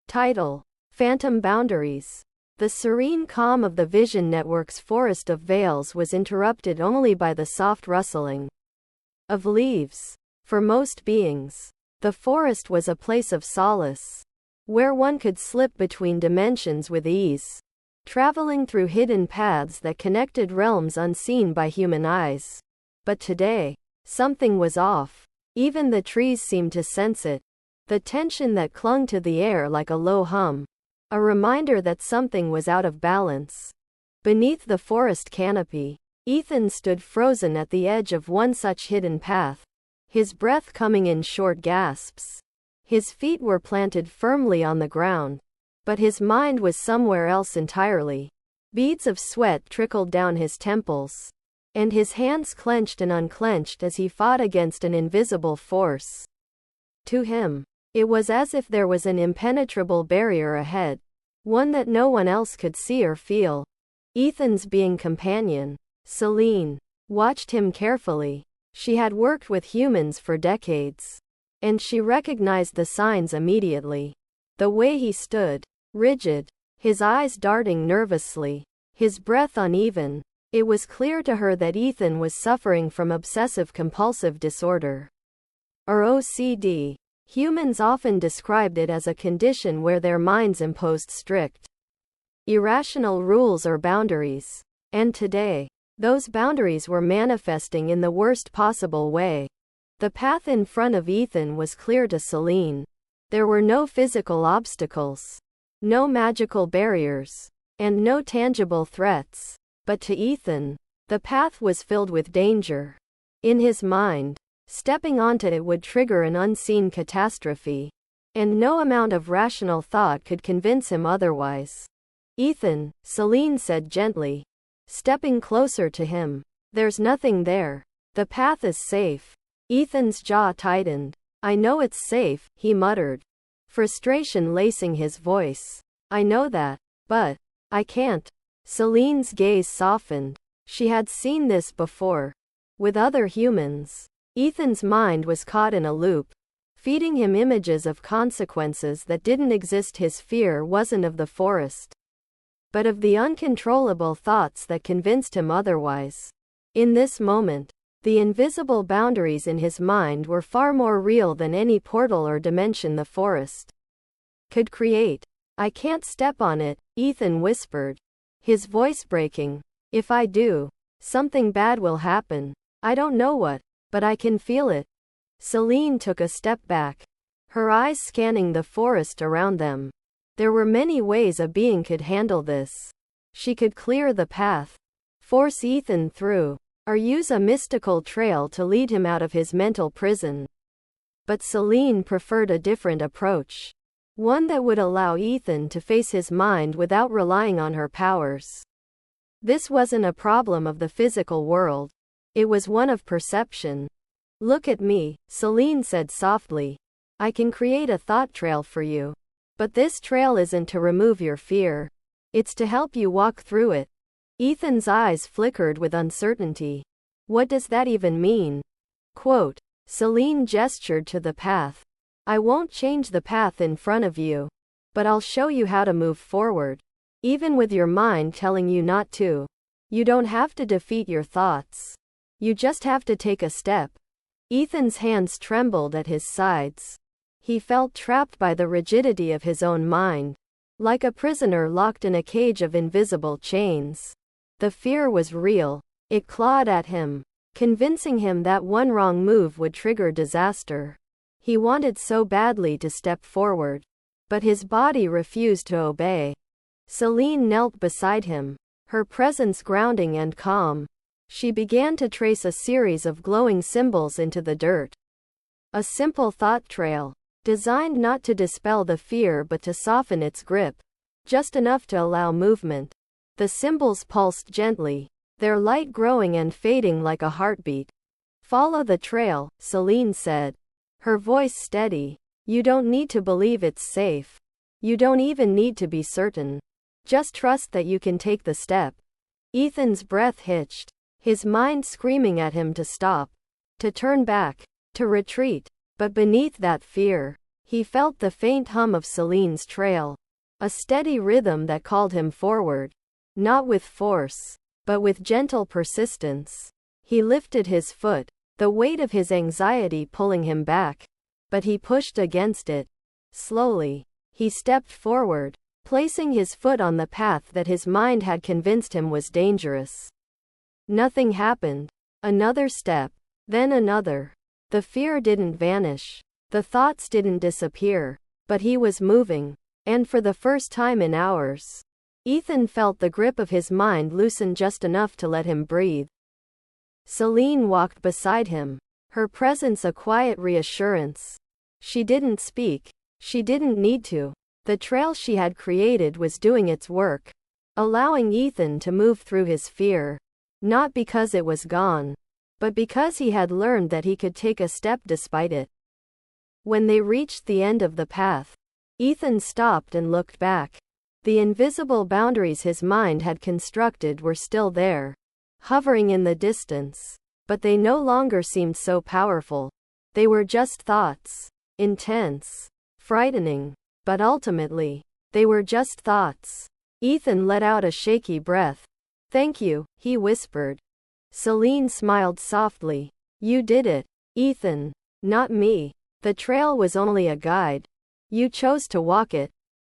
Title: Phantom Boundaries. The serene calm of the Vision Network's forest of veils was interrupted only by the soft rustling of leaves. For most beings, the forest was a place of solace, where one could slip between dimensions with ease, traveling through hidden paths that connected realms unseen by human eyes. But today, something was off. Even the trees seemed to sense it. The tension that clung to the air like a low hum, a reminder that something was out of balance. Beneath the forest canopy, Ethan stood frozen at the edge of one such hidden path, his breath coming in short gasps. His feet were planted firmly on the ground, but his mind was somewhere else entirely. Beads of sweat trickled down his temples, and his hands clenched and unclenched as he fought against an invisible force. To him, it was as if there was an impenetrable barrier ahead, one that no one else could see or feel. Ethan's being companion, Celine, watched him carefully. She had worked with humans for decades, and she recognized the signs immediately. The way he stood, rigid, his eyes darting nervously, his breath uneven. It was clear to her that Ethan was suffering from obsessive-compulsive disorder, or OCD. Humans often described it as a condition where their minds imposed strict, irrational rules or boundaries. And today, those boundaries were manifesting in the worst possible way. The path in front of Ethan was clear to Celine. There were no physical obstacles, no magical barriers, and no tangible threats. But to Ethan, the path was filled with danger. In his mind, stepping onto it would trigger an unseen catastrophe, and no amount of rational thought could convince him otherwise. Ethan, Celine said gently, stepping closer to him. There's nothing there. The path is safe. Ethan's jaw tightened. I know it's safe, he muttered, frustration lacing his voice. I know that, but I can't. Celine's gaze softened. She had seen this before, with other humans. Ethan's mind was caught in a loop, feeding him images of consequences that didn't exist. His fear wasn't of the forest, but of the uncontrollable thoughts that convinced him otherwise. In this moment, the invisible boundaries in his mind were far more real than any portal or dimension the forest could create. I can't step on it, Ethan whispered, his voice breaking. If I do, something bad will happen. I don't know what, but I can feel it. Celine took a step back, her eyes scanning the forest around them. There were many ways a being could handle this. She could clear the path, force Ethan through, or use a mystical trail to lead him out of his mental prison. But Celine preferred a different approach, one that would allow Ethan to face his mind without relying on her powers. This wasn't a problem of the physical world. It was one of perception. Look at me, Celine said softly. I can create a thought trail for you. But this trail isn't to remove your fear. It's to help you walk through it. Ethan's eyes flickered with uncertainty. What does that even mean? Quote, Celine gestured to the path. I won't change the path in front of you, but I'll show you how to move forward, even with your mind telling you not to. You don't have to defeat your thoughts. You just have to take a step. Ethan's hands trembled at his sides. He felt trapped by the rigidity of his own mind, like a prisoner locked in a cage of invisible chains. The fear was real. It clawed at him, convincing him that one wrong move would trigger disaster. He wanted so badly to step forward, but his body refused to obey. Celine knelt beside him, her presence grounding and calm. She began to trace a series of glowing symbols into the dirt. A simple thought trail, designed not to dispel the fear but to soften its grip, just enough to allow movement. The symbols pulsed gently, their light growing and fading like a heartbeat. Follow the trail, Celine said, her voice steady. You don't need to believe it's safe. You don't even need to be certain. Just trust that you can take the step. Ethan's breath hitched, his mind screaming at him to stop, to turn back, to retreat. But beneath that fear, He felt the faint hum of Celine's trail, a steady rhythm that called him forward, not with force, but with gentle persistence. He lifted his foot, the weight of his anxiety pulling him back, but he pushed against it. Slowly, he stepped forward, placing his foot on the path that his mind had convinced him was dangerous. Nothing happened. Another step, then another. The fear didn't vanish. The thoughts didn't disappear, but he was moving, and for the first time in hours, Ethan felt the grip of his mind loosen just enough to let him breathe. Celine walked beside him, her presence a quiet reassurance. She didn't speak. She didn't need to. The trail she had created was doing its work, allowing Ethan to move through his fear, not because it was gone, but because he had learned that he could take a step despite it. When they reached the end of the path, Ethan stopped and looked back. The invisible boundaries his mind had constructed were still there, hovering in the distance, but they no longer seemed so powerful. They were just thoughts, intense, frightening, but ultimately, they were just thoughts. Ethan let out a shaky breath. "Thank you," he whispered. Celine smiled softly. "You did it, Ethan. Not me. The trail was only a guide. You chose to walk it."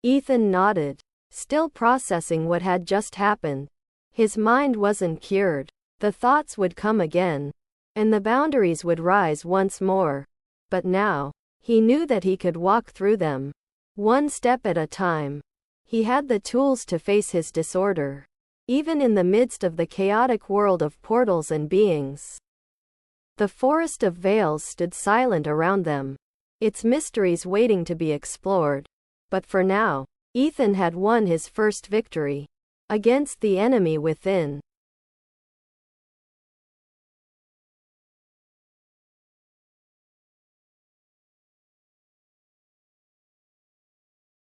Ethan nodded, still processing what had just happened. His mind wasn't cured. The thoughts would come again, and the boundaries would rise once more. But now, he knew that he could walk through them, one step at a time. He had the tools to face his disorder, even in the midst of the chaotic world of portals and beings. The forest of veils stood silent around them, its mysteries waiting to be explored. But for now, Ethan had won his first victory against the enemy within.